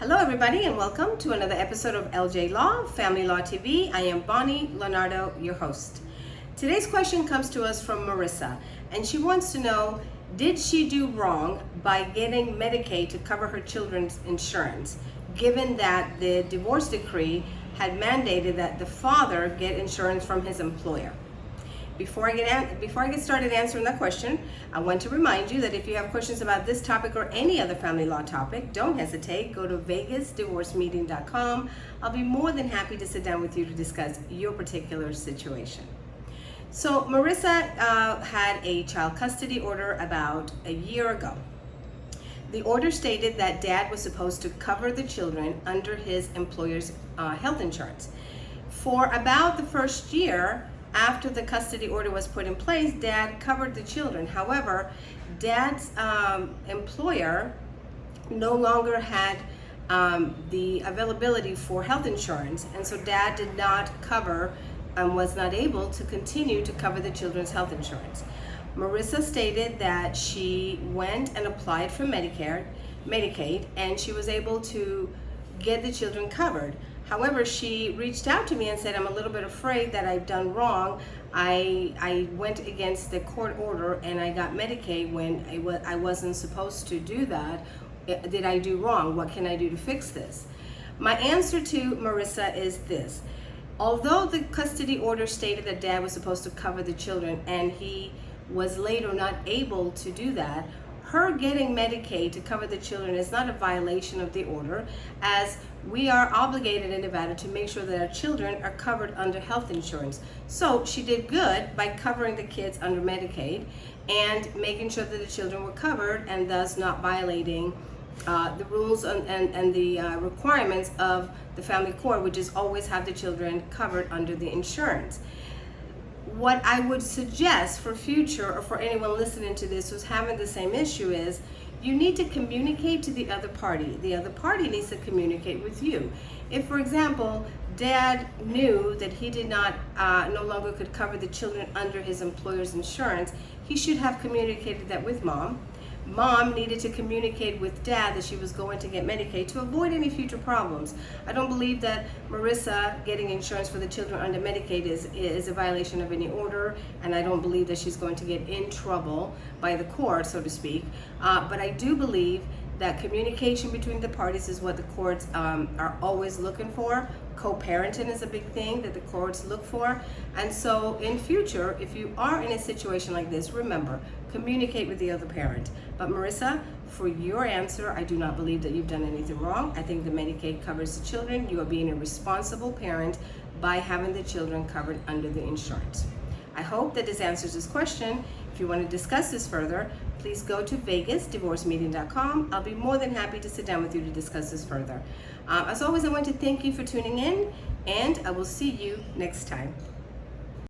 Hello everybody and welcome to another episode of LJ Law, Family Law TV. I am Bonnie Leonardo, your host. Today's question comes to us from Marissa, and she wants to know, did she do wrong by getting Medicaid to cover her children's insurance, given that the divorce decree had mandated that the father get insurance from his employer? Before I get started answering that question, I want to remind you that if you have questions about this topic or any other family law topic, don't hesitate. Go to vegasdivorcemeeting.com. I'll be more than happy to sit down with you to discuss your particular situation. So Marissa had a child custody order about a year ago. The order stated that dad was supposed to cover the children under his employer's health insurance. For about the first year, after the custody order was put in place, dad covered the children. However, dad's employer no longer had the availability for health insurance, and so dad did not cover and was not able to continue to cover the children's health insurance. Marissa stated that she went and applied for Medicaid, and she was able to get the children covered. However, she reached out to me and said, I'm a little bit afraid that I've done wrong. I went against the court order and I got Medicaid when I wasn't supposed to do that. Did I do wrong? What can I do to fix this? My answer to Marissa is this. Although the custody order stated that dad was supposed to cover the children and he was later not able to do that, her getting Medicaid to cover the children is not a violation of the order, as we are obligated in Nevada to make sure that our children are covered under health insurance. So she did good by covering the kids under Medicaid and making sure that the children were covered, and thus not violating the rules and the requirements of the family court, which is always have the children covered under the insurance. What I would suggest for future, or for anyone listening to this who's having the same issue, is you need to communicate to the other party. The other party needs to communicate with you. If, for example, dad knew that he did not, no longer could cover the children under his employer's insurance, he should have communicated that with mom. Mom needed to communicate with dad that she was going to get Medicaid to avoid any future problems. I don't believe that Marissa getting insurance for the children under Medicaid is a violation of any order, and I don't believe that she's going to get in trouble by the court, so to speak. But I do believe that communication between the parties is what the courts are always looking for. Co-parenting is a big thing that the courts look for. And so in future, if you are in a situation like this, remember, communicate with the other parent. But Marissa, for your answer, I do not believe that you've done anything wrong. I think the Medicaid covers the children. You are being a responsible parent by having the children covered under the insurance. I hope that this answers this question. If you want to discuss this further, please go to vegasdivorcemeeting.com. I'll be more than happy to sit down with you to discuss this further. As always, I want to thank you for tuning in, and I will see you next time.